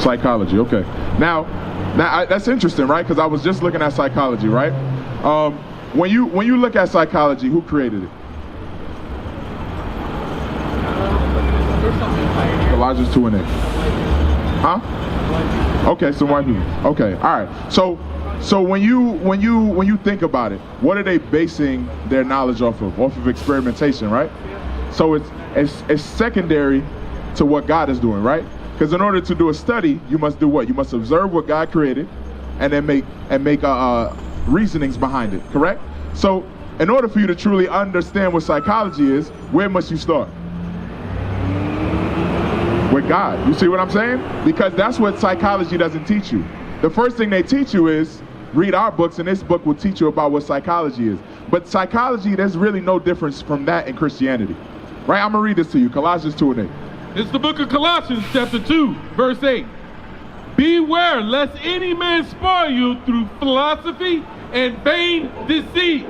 Psychology, okay. Now that's interesting, right? Because I was just looking at psychology, right? When you look at psychology, who created it? Colossians 2:8. Huh? Okay, some white people. Okay, all right. So when you think about it, what are they basing their knowledge off of? Off of experimentation, right? So it's secondary to what God is doing, right? Because in order to do a study, you must do what? You must observe what God created, and then make reasonings behind it. Correct? So in order for you to truly understand what psychology is, where must you start? With God. You see what I'm saying? Because that's what psychology doesn't teach you. The first thing they teach you is read our books, and this book will teach you about what psychology is. But psychology, there's really no difference from that in Christianity. Right? I'm going to read this to you. Colossians 2:8. It's the book of Colossians, chapter 2, verse 8. Beware lest any man spoil you through philosophy and vain deceit,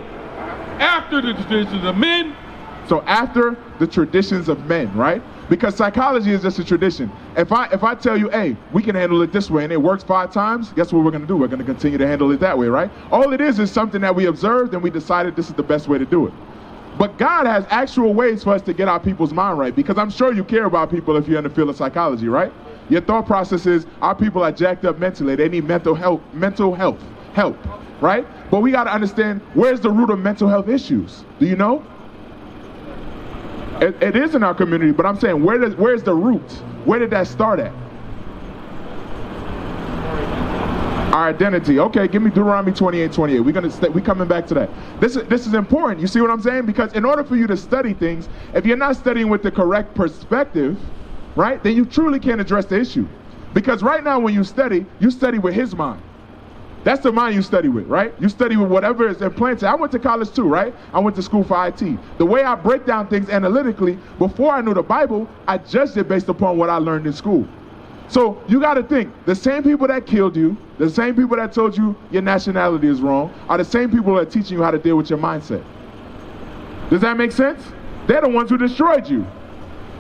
after the traditions of men. So after the traditions of men, right? Because psychology is just a tradition. If I tell you, hey, we can handle it this way, and it works 5 times, guess what we're going to do? We're going to continue to handle it that way, right? All it is something that we observed, and we decided this is the best way to do it. But God has actual ways for us to get our people's mind right, because I'm sure you care about people if you're in the field of psychology, right? Your thought process is, our people are jacked up mentally. They need mental health, right? But we got to understand, where's the root of mental health issues? Do you know? It is in our community, but I'm saying, where's the root? Where did that start at? Our identity. Okay, give me Deuteronomy 28:28. We coming back to that. This is important. You see what I'm saying? Because in order for you to study things, if you're not studying with the correct perspective, right, then you truly can't address the issue. Because right now when you study with his mind. That's the mind you study with, right? You study with whatever is implanted. I went to college too, right? I went to school for IT. The way I break down things analytically, before I knew the Bible, I judged it based upon what I learned in school. So you got to think, the same people that killed you, the same people that told you your nationality is wrong, are the same people that are teaching you how to deal with your mindset. Does that make sense? They're the ones who destroyed you.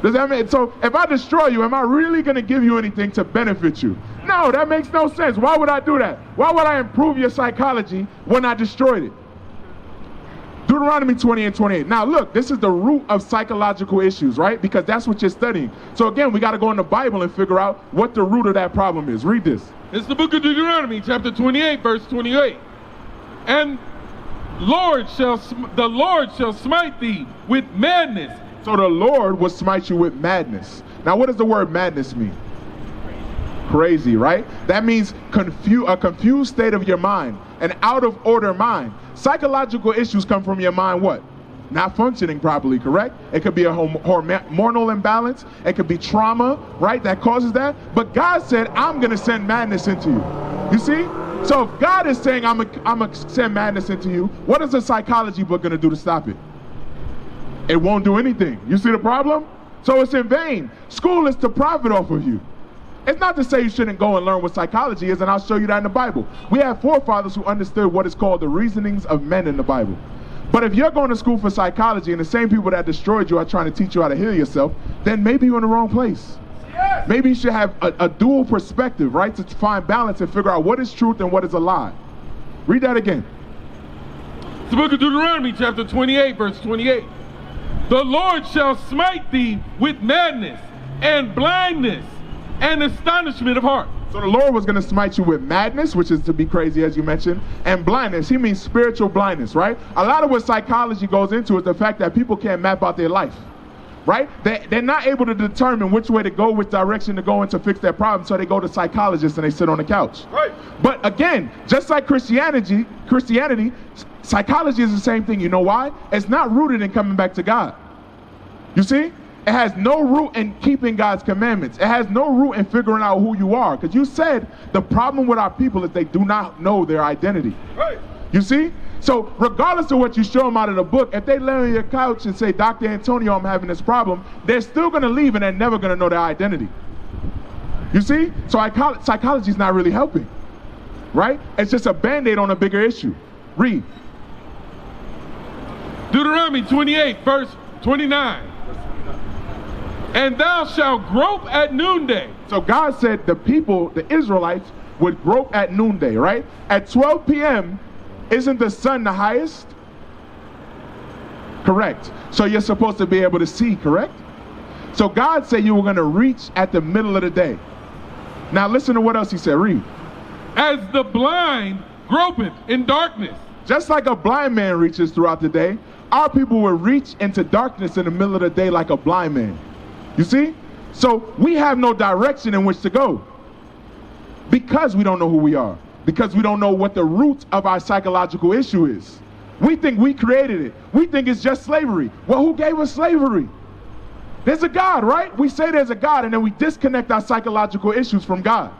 Does that make so? If I destroy you, am I really going to give you anything to benefit you? No, that makes no sense. Why would I do that? Why would I improve your psychology when I destroyed it? Deuteronomy 28:28. Now look, this is the root of psychological issues, right? Because that's what you're studying. So again, we got to go in the Bible and figure out what the root of that problem is. Read this. It's the book of Deuteronomy, chapter 28, verse 28. And the Lord shall smite thee with madness. So the Lord will smite you with madness. Now what does the word madness mean? Crazy, right? That means a confused state of your mind, an out of order mind. Psychological issues come from your mind what? Not functioning properly, correct? It could be a hormonal imbalance. It could be trauma, right? That causes that. But God said, I'm going to send madness into you. You see? So if God is saying, I'm going to send madness into you, what is a psychology book going to do to stop it? It won't do anything. You see the problem? So it's in vain. School is to profit off of you. It's not to say you shouldn't go and learn what psychology is, and I'll show you that in the Bible. We have forefathers who understood what is called the reasonings of men in the Bible. But if you're going to school for psychology and the same people that destroyed you are trying to teach you how to heal yourself, then maybe you're in the wrong place. Yes. Maybe you should have a dual perspective, right, to find balance and figure out what is truth and what is a lie. Read that again. It's the book of Deuteronomy, chapter 28, verse 28. The Lord shall smite thee with madness and blindness and astonishment of heart. So the Lord was going to smite you with madness, which is to be crazy, as you mentioned, and blindness. He means spiritual blindness, right? A lot of what psychology goes into is the fact that people can't map out their life, right? They're not able to determine which way to go, which direction to go in to fix their problem, so they go to psychologists and they sit on the couch. Right. But again, just like Christianity, psychology is the same thing. You know why? It's not rooted in coming back to God. You see? It has no root in keeping God's commandments. It has no root in figuring out who you are. Because you said the problem with our people is they do not know their identity. Right. You see? So regardless of what you show them out of the book, if they lay on your couch and say, Dr. Antonio, I'm having this problem, they're still going to leave and they're never going to know their identity. You see? So psychology is not really helping. Right? It's just a Band-Aid on a bigger issue. Read. Deuteronomy 28, verse 29. And thou shalt grope at noonday. So God said the people, the Israelites, would grope at noonday, right? At 12 p.m., isn't the sun the highest? Correct. So you're supposed to be able to see, correct? So God said you were going to reach at the middle of the day. Now listen to what else he said. Read. As the blind gropeth in darkness. Just like a blind man reaches throughout the day, our people will reach into darkness in the middle of the day like a blind man. You see? So we have no direction in which to go because we don't know who we are, because we don't know what the root of our psychological issue is. We think we created it. We think it's just slavery. Well, who gave us slavery? There's a God, right? We say there's a God, and then we disconnect our psychological issues from God.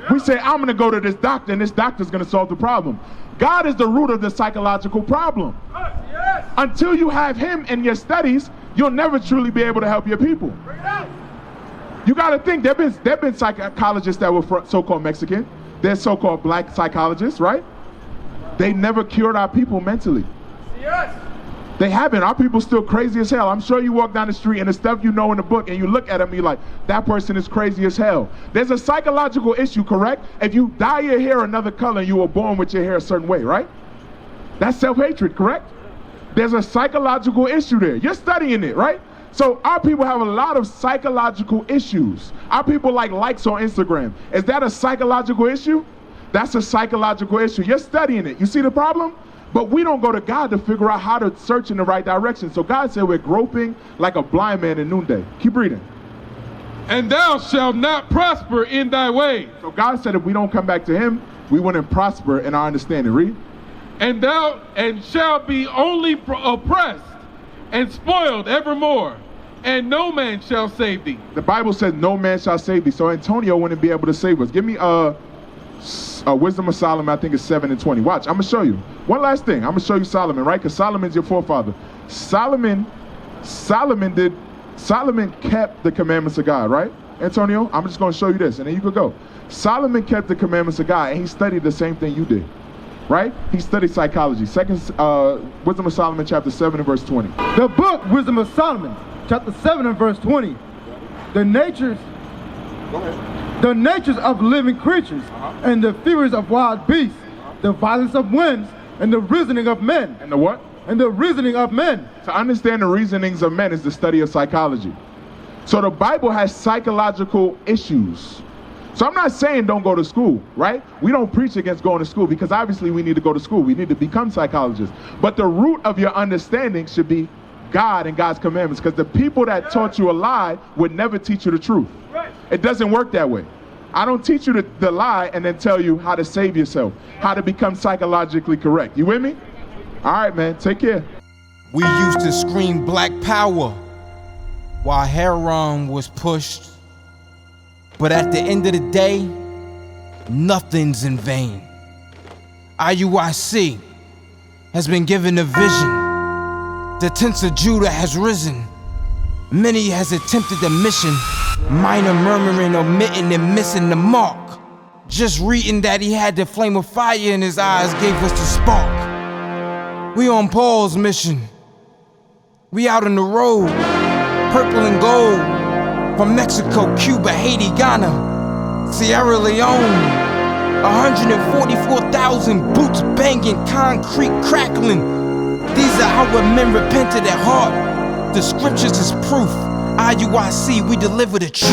We say, I'm going to go to this doctor, and this doctor's going to solve the problem. God is the root of the psychological problem. Yes. Until you have him in your studies, you'll never truly be able to help your people. You got to think, there have been psychologists that were so-called Mexican. There's so-called black psychologists, right? They never cured our people mentally. Yes. They haven't. Our people still crazy as hell. I'm sure you walk down the street and the stuff you know in the book and you look at them, you're like, that person is crazy as hell. There's a psychological issue, correct? If you dye your hair another color and you were born with your hair a certain way, right? That's self-hatred, correct? There's a psychological issue there. You're studying it, right? So our people have a lot of psychological issues. Our people like likes on Instagram. Is that a psychological issue? That's a psychological issue. You're studying it. You see the problem? But we don't go to God to figure out how to search in the right direction. So God said we're groping like a blind man in noonday. Keep reading. And thou shalt not prosper in thy ways. So God said if we don't come back to him, we wouldn't prosper in our understanding. Read. And thou shalt be only oppressed and spoiled evermore, and no man shall save thee. The Bible says no man shall save thee. So Antonio wouldn't be able to save us. Give me Wisdom of Solomon, I think it's 7:20. Watch, I'm going to show you. One last thing. I'm going to show you Solomon, right? Because Solomon's your forefather. Solomon kept the commandments of God, right? Antonio, I'm just going to show you this, and then you could go. Solomon kept the commandments of God, and he studied the same thing you did, right? He studied psychology. Wisdom of Solomon, chapter 7 and verse 20. The book, Wisdom of Solomon, chapter 7 and verse 20. The natures of living creatures, and the furies of wild beasts, the violence of winds, and the reasoning of men. And the what? And the reasoning of men. To understand the reasonings of men is the study of psychology. So the Bible has psychological issues. So I'm not saying don't go to school, right? We don't preach against going to school because obviously we need to go to school. We need to become psychologists. But the root of your understanding should be God and God's commandments, because the people that taught you a lie would never teach you the truth. It doesn't work that way. I don't teach you the lie and then tell you how to save yourself, how to become psychologically correct. You with me? All right, man. Take care. We used to scream black power while heroin was pushed. But at the end of the day, nothing's in vain. IUIC has been given a vision. The tents of Judah has risen. Many has attempted the mission. Minor murmuring, omitting, and missing the mark. Just reading that he had the flame of fire in his eyes gave us the spark. We on Paul's mission. We out on the road, purple and gold. From Mexico, Cuba, Haiti, Ghana, Sierra Leone. 144,000 boots banging, concrete crackling. These are our men repented at heart. The scriptures is proof. IUIC, we deliver the truth.